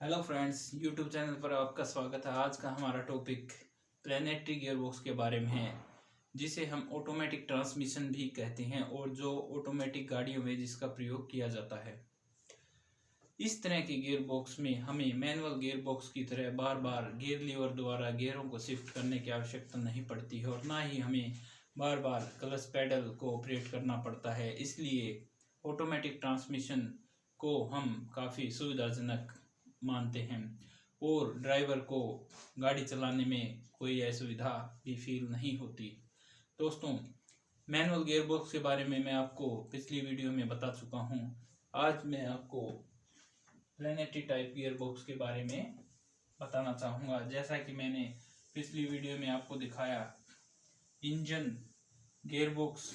Hello friends, YouTube channel पर आपका स्वागत है। आज का हमारा टॉपिक प्लैनेटरी गियरबॉक्स के बारे में है, जिसे हम ऑटोमेटिक ट्रांसमिशन भी कहते हैं और जो ऑटोमेटिक गाड़ियों में जिसका प्रयोग किया जाता है। इस तरह के गियरबॉक्स में हमें मैनुअल गियरबॉक्स की तरह बार बार गियर लीवर द्वारा गियरों को शिफ्ट करने की आवश्यकता नहीं पड़ती है और ना ही हमें बार बार क्लच पैडल को ऑपरेट करना पड़ता है। इसलिए ऑटोमेटिक ट्रांसमिशन को हम काफ़ी सुविधाजनक मानते हैं और ड्राइवर को गाड़ी चलाने में कोई असुविधा भी फील नहीं होती। दोस्तों, मैनुअल गियरबॉक्स के बारे में मैं आपको पिछली वीडियो में बता चुका हूं। आज मैं आपको प्लैनेटरी टाइप गियरबॉक्स के बारे में बताना चाहूँगा। जैसा कि मैंने पिछली वीडियो में आपको दिखाया, इंजन गियरबॉक्स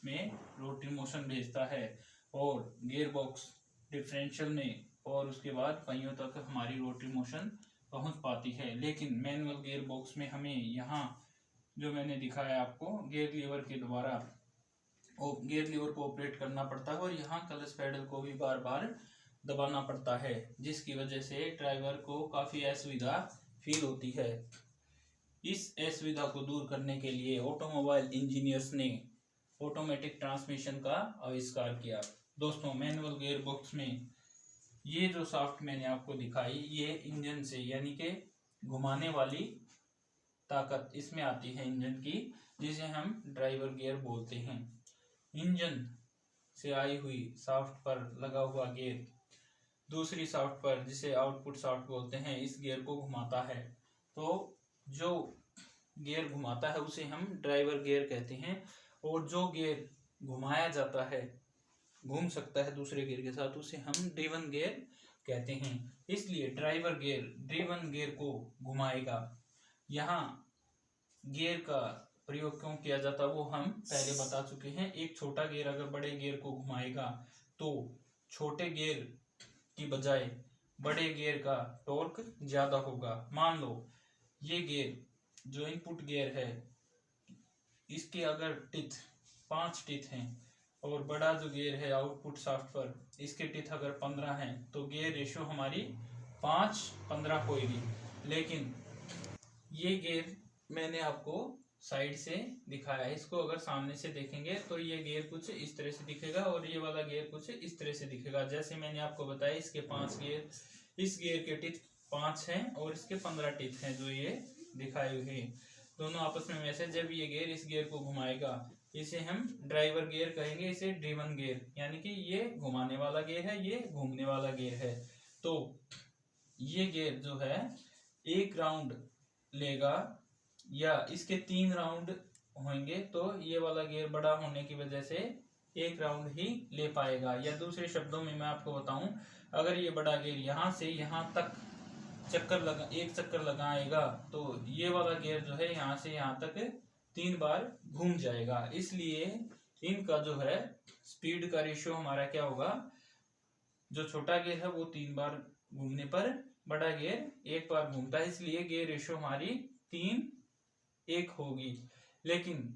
में रोटरी मोशन भेजता है और गियरबॉक्स डिफरेंशियल में और उसके बाद पहियों तक हमारी रोटरी मोशन पहुंच पाती है। लेकिन मैनुअल गियर बॉक्स में हमें यहाँ जो मैंने दिखाया आपको गियर लीवर के द्वारा गियर लीवर को ऑपरेट करना पड़ता है और यहाँ क्लच पैडल को भी बार बार दबाना पड़ता है, जिसकी वजह से ड्राइवर को काफ़ी असुविधा फील होती है। इस असुविधा को दूर करने के लिए ऑटोमोबाइल इंजीनियर्स ने ऑटोमेटिक ट्रांसमिशन का आविष्कार किया। दोस्तों, मैनुअल गियर बॉक्स में ये जो शाफ्ट मैंने आपको दिखाई, ये इंजन से यानी कि घुमाने वाली ताकत इसमें आती है इंजन की, जिसे हम ड्राइवर गियर बोलते हैं। इंजन से आई हुई शाफ्ट पर लगा हुआ गियर दूसरी शाफ्ट पर, जिसे आउटपुट शाफ्ट बोलते हैं, इस गियर को घुमाता है। तो जो गियर घुमाता है उसे हम ड्राइवर गियर कहते हैं और जो गियर घुमाया जाता है, घूम सकता है दूसरे गियर के साथ, उसे हम ड्रिवन गियर कहते हैं। इसलिए ड्राइवर गियर ड्रिवन गियर को घुमाएगा। यहाँ गियर का प्रयोग क्यों किया जाता है वो हम पहले बता चुके हैं। एक छोटा गियर अगर बड़े गियर को घुमाएगा तो छोटे गियर की बजाय बड़े गियर का टॉर्क ज्यादा होगा। मान लो ये गियर जो इनपुट गियर है, इसके अगर टिथ 5 टिथ हैं और बड़ा जो गियर है आउटपुट शाफ्ट पर, इसके टिथ अगर 15 हैं, तो गियर रेशियो हमारी 5-15 होगी। लेकिन ये गियर मैंने आपको साइड से दिखाया है, इसको अगर सामने से देखेंगे तो ये गियर कुछ इस तरह से दिखेगा और ये वाला गियर कुछ इस तरह से दिखेगा। जैसे मैंने आपको बताया, इसके 5 गियर, इस गियर के टिथ 5 हैं और इसके 15 टिथ हैं जो ये दिखाए हुए हैं। दोनों आपस में वैसे जब ये गियर इस गियर को घुमाएगा, इसे हम ड्राइवर गियर कहेंगे, इसे ड्रिवन गियर, यानी कि ये घुमाने वाला गियर है, ये घूमने वाला गियर है। तो ये गियर जो है 1 राउंड लेगा या इसके 3 राउंड होंगे, तो ये वाला गियर बड़ा होने की वजह से 1 राउंड ही ले पाएगा। या दूसरे शब्दों में मैं आपको बताऊं, अगर ये बड़ा गियर यहाँ से यहाँ तक एक चक्कर लगाएगा तो ये वाला गियर जो है यहाँ से यहाँ तक 3 बार घूम जाएगा। इसलिए इनका जो है स्पीड का रेशियो हमारा क्या होगा, जो छोटा गियर है वो 3 बार घूमने पर बड़ा गियर 1 बार घूमता है, इसलिए गियर रेशियो हमारी 3:1 होगी। लेकिन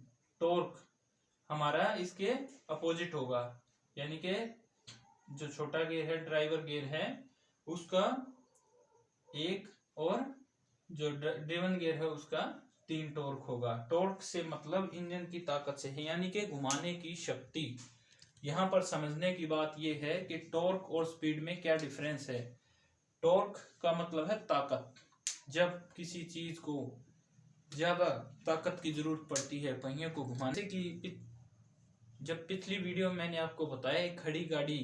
टॉर्क हमारा इसके अपोजिट होगा, यानी कि जो छोटा गियर है ड्राइवर गियर है उसका 1 और जो ड्रिवन गियर है उसका 3 टॉर्क होगा। टॉर्क से मतलब इंजन की ताकत से है, यानी कि घुमाने की शक्ति। यहाँ पर समझने की बात यह है कि टॉर्क और स्पीड में क्या डिफरेंस है। टॉर्क का मतलब है ताकत। जब किसी चीज को ज्यादा ताकत की जरूरत पड़ती है पहियों को घुमाने की, जब पिछली वीडियो में मैंने आपको बताया एक खड़ी गाड़ी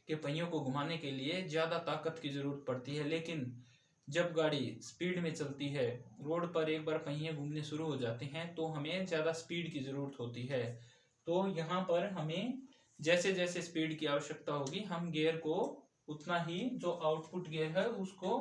के पहियों को घुमाने के लिए ज्यादा ताकत की जरूरत पड़ती है, लेकिन जब गाड़ी स्पीड में चलती है, रोड पर एक बार पहिए घूमने शुरू हो जाते हैं तो हमें ज्यादा स्पीड की जरूरत होती है। तो यहाँ पर हमें जैसे जैसे स्पीड की आवश्यकता होगी, हम गियर को उतना ही, जो आउटपुट गियर है उसको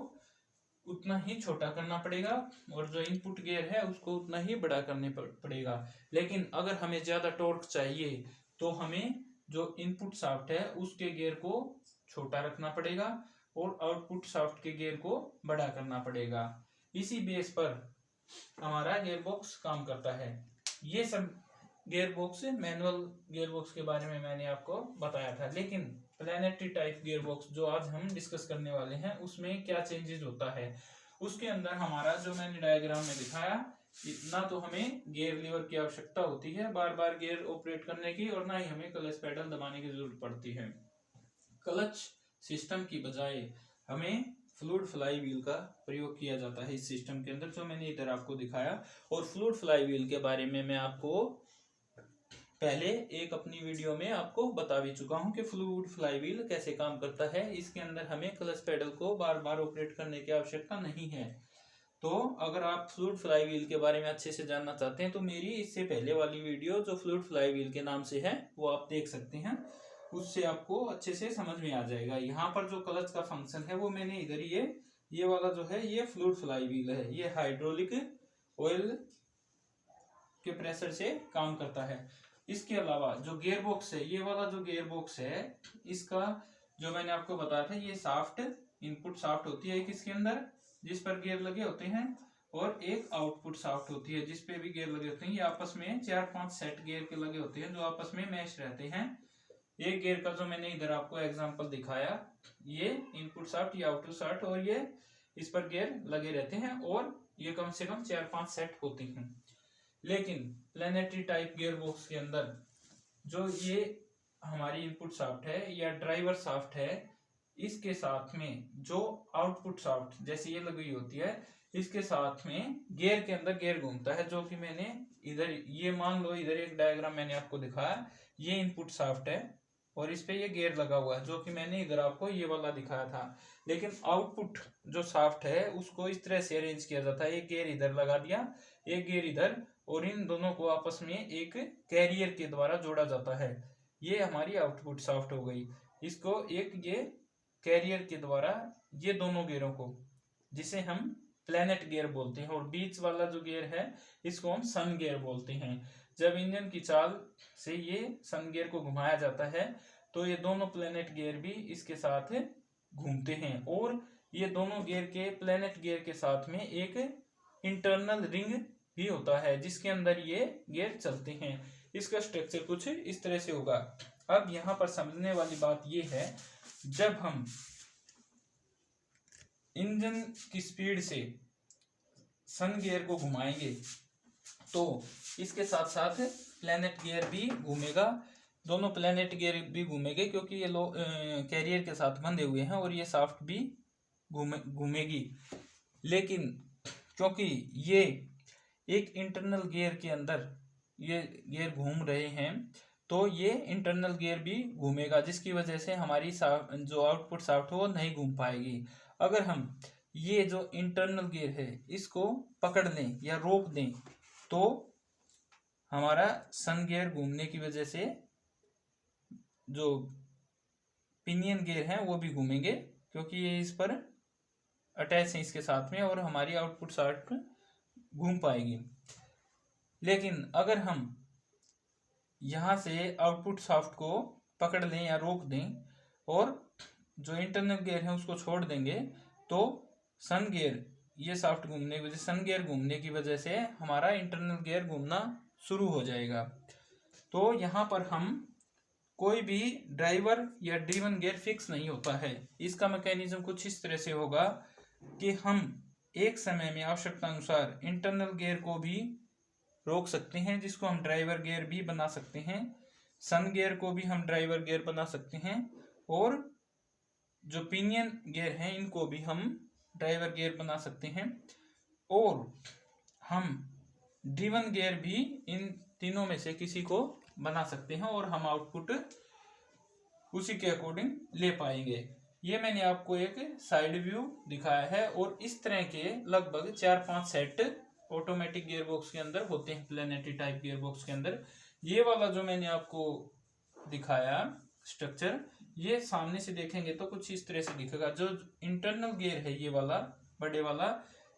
उतना ही छोटा करना पड़ेगा और जो इनपुट गियर है उसको उतना ही बड़ा करने पड़ेगा। लेकिन अगर हमें ज्यादा टॉर्क चाहिए तो हमें जो इनपुट शाफ्ट है उसके गियर को छोटा रखना पड़ेगा और आउटपुट शाफ्ट के गियर को बड़ा करना पड़ेगा। इसी बेस पर हमारा गियर बॉक्स काम करता है। ये सब गियरबॉक्स, मैनुअल गियरबॉक्स के बारे में मैंने आपको बताया था, लेकिन प्लैनेटरी टाइप गियरबॉक्स जो आज हम डिस्कस करने वाले हैं उसमें क्या चेंजेस होता है। उसके अंदर हमारा जो मैंने डायग्राम में दिखाया, ना तो हमें गियर लीवर की आवश्यकता होती है बार बार गियर ऑपरेट करने की, और ना ही हमें क्लच पेडल दबाने की जरूरत पड़ती है। क्लच सिस्टम की बजाय हमें फ्लूइड फ्लाई व्हील का प्रयोग किया जाता है इस सिस्टम के अंदर, जो मैंने इधर आपको दिखाया। और फ्लूइड फ्लाई व्हील के बारे में मैं आपको पहले एक अपनी वीडियो में आपको बता भी चुका हूं कि फ्लूइड फ्लाई व्हील कैसे काम करता है। इसके अंदर हमें क्लच पेडल को बार बार ऑपरेट करने की आवश्यकता नहीं है। तो अगर आप फ्लूइड फ्लाई व्हील के बारे में अच्छे से जानना चाहते हैं तो मेरी इससे पहले वाली वीडियो जो फ्लूइड फ्लाई व्हील के नाम से है वो आप देख सकते हैं, उससे आपको अच्छे से समझ में आ जाएगा। यहाँ पर जो क्लच का फंक्शन है वो मैंने इधर ये वाला जो है ये फ्लूइड फ्लाई व्हील है, ये हाइड्रोलिक ऑयल के प्रेशर से काम करता है। इसके अलावा जो गियर बॉक्स है, ये वाला जो गियर बॉक्स है, इसका जो मैंने आपको बताया था, ये शाफ्ट, इनपुट शाफ्ट होती है एक इसके अंदर जिस पर गियर लगे होते हैं, और एक आउटपुट शाफ्ट होती है जिस पे भी गियर लगे होते हैं। ये आपस में 4-5 सेट गियर के लगे होते हैं जो आपस में मैच रहते हैं। एक गियर का जो मैंने इधर आपको एग्जांपल दिखाया, ये इनपुट शाफ्ट, ये आउटपुट शाफ्ट, और ये इस पर गियर लगे रहते हैं, और ये कम से कम 4-5 सेट होती हैं। लेकिन प्लैनेटरी टाइप गियर बॉक्स के अंदर जो ये हमारी इनपुट शाफ्ट है या ड्राइवर शाफ्ट है, इसके साथ में जो आउटपुट शाफ्ट जैसे ये लगी होती है, इसके साथ में गियर के अंदर गियर घूमता है, जो कि मैंने इधर ये मान लो, इधर एक डायग्राम मैंने आपको दिखाया, ये इनपुट शाफ्ट है और इस पे ये गियर लगा हुआ है जो कि मैंने इधर आपको ये वाला दिखाया था। लेकिन आउटपुट जो शाफ्ट है उसको इस तरह से अरेंज किया जाता है, एक गियर इधर लगा दिया, एक गियर इधर, और इन दोनों को आपस में एक कैरियर के द्वारा जोड़ा जाता है। ये हमारी आउटपुट शाफ्ट हो गई। इसको एक ये कैरियर के द्वारा ये दोनों गियरों को, जिसे हम प्लैनेट गियर बोलते हैं, और बीच वाला जो गियर है इसको हम सन गियर बोलते हैं। जब इंजन की चाल से ये सन गियर को घुमाया जाता है तो ये दोनों प्लैनेट गियर भी इसके साथ घूमते हैं, और ये दोनों गियर के, प्लैनेट गियर के साथ में एक इंटरनल रिंग भी होता है जिसके अंदर ये गियर चलते हैं। इसका स्ट्रक्चर कुछ इस तरह से होगा। अब यहाँ पर समझने वाली बात ये है, जब हम इंजन की स्पीड से सन गियर को घुमाएंगे तो इसके साथ साथ प्लैनेट गियर भी घूमेगा, दोनों प्लैनेट गियर भी घूमेंगे क्योंकि ये कैरियर के साथ बंधे हुए हैं, और ये शाफ्ट भी घूमेगी। लेकिन क्योंकि ये एक इंटरनल गियर के अंदर ये गियर घूम रहे हैं तो ये इंटरनल गियर भी घूमेगा, जिसकी वजह से हमारी जो आउटपुट शाफ्ट है वो नहीं घूम पाएगी। अगर हम ये जो इंटरनल गियर है इसको पकड़ लें या रोक दें तो हमारा सन गियर घूमने की वजह से जो पिनियन गियर हैं वो भी घूमेंगे, क्योंकि ये इस पर अटैच है इसके साथ में, और हमारी आउटपुट शाफ्ट घूम पाएगी। लेकिन अगर हम यहाँ से आउटपुट शाफ्ट को पकड़ लें या रोक दें और जो इंटरनल गियर है उसको छोड़ देंगे तो सन गियर, ये शाफ्ट घूमने की वजह, सन गियर घूमने की वजह से हमारा इंटरनल गियर घूमना शुरू हो जाएगा। तो यहाँ पर हम कोई भी ड्राइवर या ड्रिवन गियर फिक्स नहीं होता है। इसका मैकेनिज्म कुछ इस तरह से होगा कि हम एक समय में आवश्यकता अनुसार इंटरनल गियर को भी रोक सकते हैं, जिसको हम ड्राइवर गियर भी बना सकते हैं। सन गियर को भी हम ड्राइवर गियर बना सकते हैं, और जो पिनियन गियर हैं इनको भी हम ड्राइवर गियर बना सकते हैं, और हम ड्रिवन गियर भी इन तीनों में से किसी को बना सकते हैं, और हम आउटपुट उसी के अकॉर्डिंग ले पाएंगे। ये मैंने आपको एक साइड व्यू दिखाया है, और इस तरह के लगभग 4-5 सेट ऑटोमेटिक गियर बॉक्स के अंदर होते हैं प्लैनेटरी टाइप गियर बॉक्स के अंदर। ये वाला जो मैंने आपको दिखाया स्ट्रक्चर, ये सामने से देखेंगे तो कुछ इस तरह से दिखेगा। जो इंटरनल गियर है ये वाला बड़े वाला,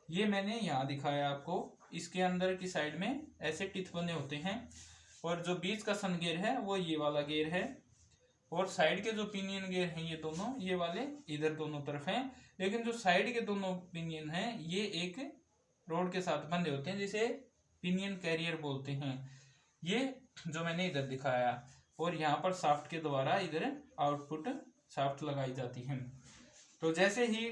ये मैंने यहाँ दिखाया आपको, इसके अंदर की साइड में ऐसे टिथ बने होते हैं, और जो बीच का सन गियर है वो ये वाला गियर है, और साइड के जो पिनियन गियर हैं ये दोनों, ये वाले इधर दोनों तरफ हैं। लेकिन जो साइड के दोनों पिनियन हैं ये एक रोड के साथ बंधे होते हैं जिसे पिनियन कैरियर बोलते हैं। ये जो मैंने इधर दिखाया, और यहाँ पर शाफ्ट के द्वारा इधर आउटपुट शाफ्ट लगाई जाती है। तो जैसे ही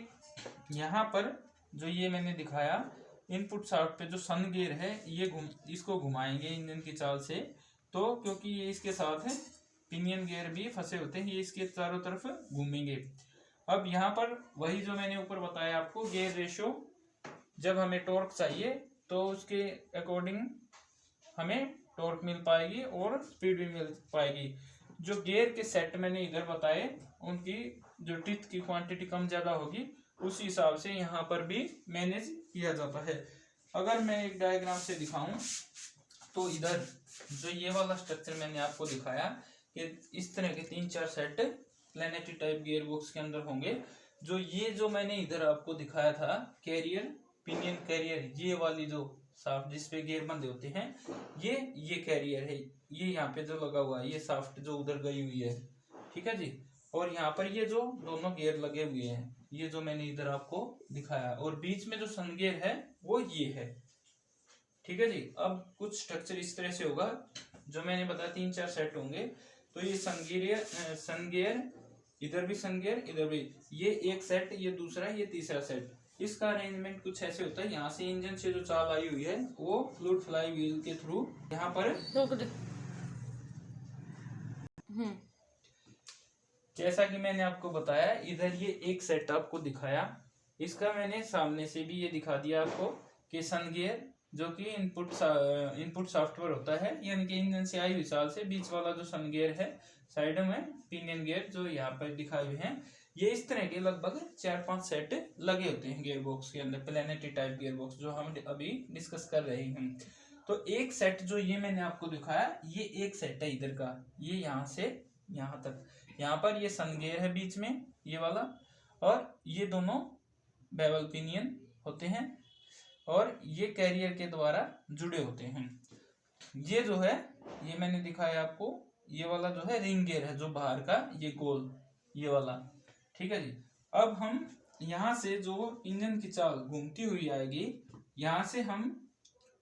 यहाँ पर जो ये मैंने दिखाया इनपुट शाफ्ट पे जो सन गियर है ये इसको घुमाएंगे इंजन की चाल से, तो क्योंकि ये इसके साथ पिनियन गियर भी फंसे होते हैं, ये इसके चारों तरफ घूमेंगे। अब यहाँ पर वही जो मैंने ऊपर बताया आपको गियर रेशो, जब हमें टॉर्क चाहिए तो उसके अकॉर्डिंग हमें टॉर्क मिल पाएगी और स्पीड भी मिल पाएगी। जो गियर के सेट मैंने इधर बताए उनकी जो टीथ की क्वांटिटी कम ज़्यादा होगी उस हिसाब से यहाँ पर भी मैनेज किया जाता है। अगर मैं एक डायग्राम से दिखाऊं तो इधर जो ये वाला स्ट्रक्चर मैंने आपको दिखाया कि इस तरह के 3-4 set planetary type gear box के अंदर होंगे। जो ये जो मैंने इधर आपको दिखाया था कैरियर, पिनियन कैरियर, ये वाली जो शाफ्ट जिसपे गियर बंधे होते हैं ये कैरियर है, ये यहाँ पे जो लगा हुआ है ये शाफ्ट जो उधर गई हुई है, ठीक है जी। और यहाँ पर ये जो दोनों गियर लगे हुए हैं ये जो मैंने इधर आपको दिखाया, और बीच में जो सन गियर है वो ये है, ठीक है जी। अब कुछ स्ट्रक्चर इस तरह से होगा, जो मैंने बताया 3-4 सेट होंगे। तो ये सन गियर इधर भी सन गियर, इधर भी, ये एक सेट, ये दूसरा, ये तीसरा सेट। इसका अरेंजमेंट कुछ ऐसे होता है, यहाँ से इंजन से जो चाल आई हुई है वो फ्लूइड फ्लाई व्हील के थ्रू यहाँ पर जैसा कि मैंने आपको बताया इधर ये एक सेट आपको दिखाया, इसका मैंने सामने से भी ये दिखा दिया आपको कि सन गियर जो कि इनपुट सॉफ्टवेयर होता है, यानी कि इंजन से आई हुई चाल से बीच वाला जो सन गियर है, साइड में पिनियन गियर जो यहाँ पर दिखाए हुए हैं, ये इस तरह के लगभग 4-5 सेट लगे होते हैं गियर बॉक्स के अंदर, प्लैनेटरी टाइप गियर बॉक्स जो हम अभी डिस्कस कर रहे हैं। तो एक सेट जो ये मैंने आपको दिखाया ये एक सेट है इधर का, ये यहाँ से यहाँ तक, यहाँ पर ये सन गियर है बीच में ये वाला, और ये दोनों बेवल पिनियन होते हैं और ये कैरियर के द्वारा जुड़े होते हैं। ये जो है ये मैंने दिखाया आपको, ये वाला जो है रिंग गियर है जो बाहर का, ये गोल ये वाला, ठीक है जी। अब हम यहाँ से जो इंजन की चाल घूमती हुई आएगी, यहाँ से हम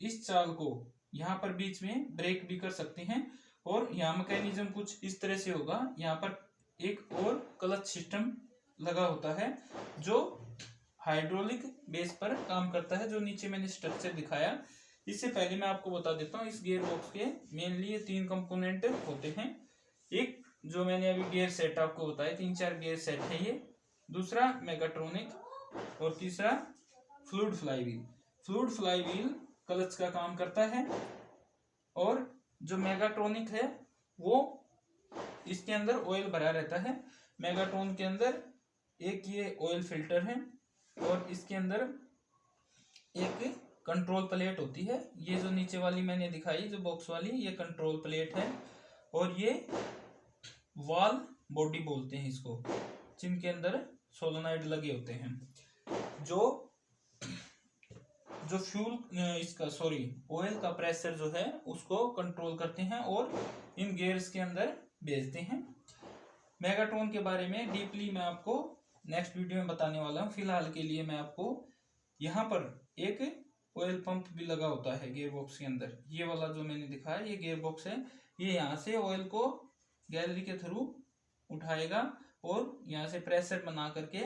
इस चाल को यहाँ पर बीच में ब्रेक भी कर सकते हैं, और यहाँ मैकेनिज्म कुछ इस तरह से होगा, यहाँ पर एक और क्लच सिस्टम लगा होता है जो हाइड्रोलिक बेस पर काम करता है, जो नीचे मैंने स्ट्रक्चर दिखाया। इससे पहले मैं आपको बता देता हूँ इस गियर बॉक्स के मेनली ये 3 कंपोनेंट होते हैं। एक जो मैंने अभी गियर सेट आपको बताया 3-4 गियर सेट है ये, दूसरा मेगाट्रॉनिक, और तीसरा fluid fly wheel. Fluid fly wheel clutch का काम करता है, और जो मेगाट्रॉनिक है वो इसके अंदर ऑयल भरा रहता है। मेगाट्रॉन के अंदर एक ये ऑयल फिल्टर है, और इसके अंदर एक कंट्रोल प्लेट होती है, ये जो नीचे वाली मैंने दिखाई जो बॉक्स वाली ये कंट्रोल प्लेट है, और ये वाल बॉडी बोलते हैं इसको, जिनके अंदर सोलोनाइड लगे होते हैं जो फ्यूल इसका ऑयल का प्रेशर जो है उसको कंट्रोल करते हैं और इन गियर्स के अंदर भेजते हैं। मेगाट्रॉन के बारे में डीपली मैं आपको नेक्स्ट वीडियो में बताने वाला हूँ। फिलहाल के लिए मैं आपको यहाँ पर एक ऑयल पंप भी लगा होता है गियर बॉक्स के अंदर, ये वाला जो मैंने दिखाया ये गियर बॉक्स है, ये यहाँ से ऑयल को गैलरी के थ्रू उठाएगा और यहाँ से प्रेशर बना करके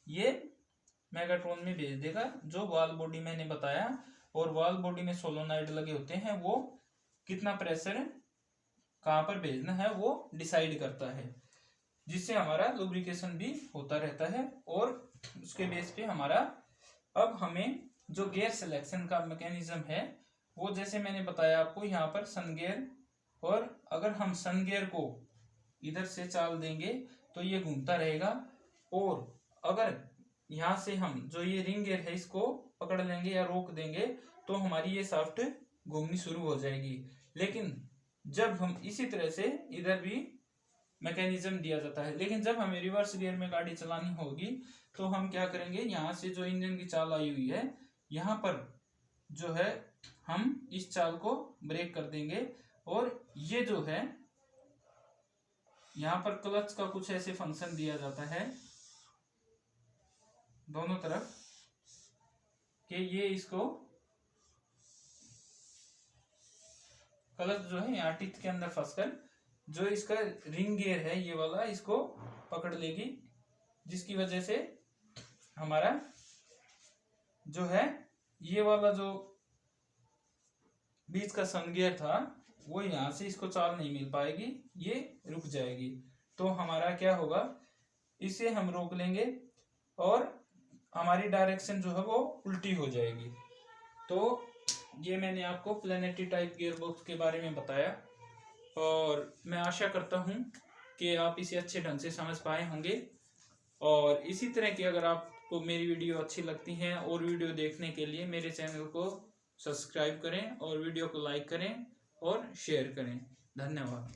ये मेगाट्रॉन में भेज देगा, जो वाल बॉडी मैंने बताया, और वाल बॉडी में सोलोनाइड लगे होते हैं, वो कितना प्रेशर कहाँ पर भेजना है वो डिसाइड करता है, जिससे हमारा लुब्रिकेशन भी होता रहता है। और उसके बेस पे हमारा अब हमें जो गियर सिलेक्शन का मैकेनिज्म है वो जैसे मैंने बताया आपको, यहाँ पर सन गियर, और अगर हम सन गियर को इधर से चाल देंगे तो ये घूमता रहेगा, और अगर यहाँ से हम जो ये रिंग गियर है इसको पकड़ लेंगे या रोक देंगे तो हमारी ये शाफ्ट घूमनी शुरू हो जाएगी। लेकिन जब हम इसी तरह से इधर भी मैकेनिज्म दिया जाता है, लेकिन जब हमें रिवर्स गियर में गाड़ी चलानी होगी तो हम क्या करेंगे, यहाँ से जो इंजन की चाल आई हुई है यहाँ पर जो है हम इस चाल को ब्रेक कर देंगे, और ये जो है यहाँ पर क्लच का कुछ ऐसे फंक्शन दिया जाता है दोनों तरफ कि ये इसको क्लच जो है यहाँ टीथ के अंदर फंसकर जो इसका रिंग गियर है ये वाला इसको पकड़ लेगी, जिसकी वजह से हमारा जो है ये वाला जो बीच का सन गियर था वो यहाँ से इसको चाल नहीं मिल पाएगी, ये रुक जाएगी। तो हमारा क्या होगा, इसे हम रोक लेंगे और हमारी डायरेक्शन जो है वो उल्टी हो जाएगी। तो ये मैंने आपको प्लैनेटरी टाइप गियर बॉक्स के बारे में बताया और मैं आशा करता हूँ कि आप इसे अच्छे ढंग से समझ पाए होंगे। और इसी तरह की अगर आपको मेरी वीडियो अच्छी लगती हैं और वीडियो देखने के लिए मेरे चैनल को सब्सक्राइब करें और वीडियो को लाइक करें और शेयर करें। धन्यवाद।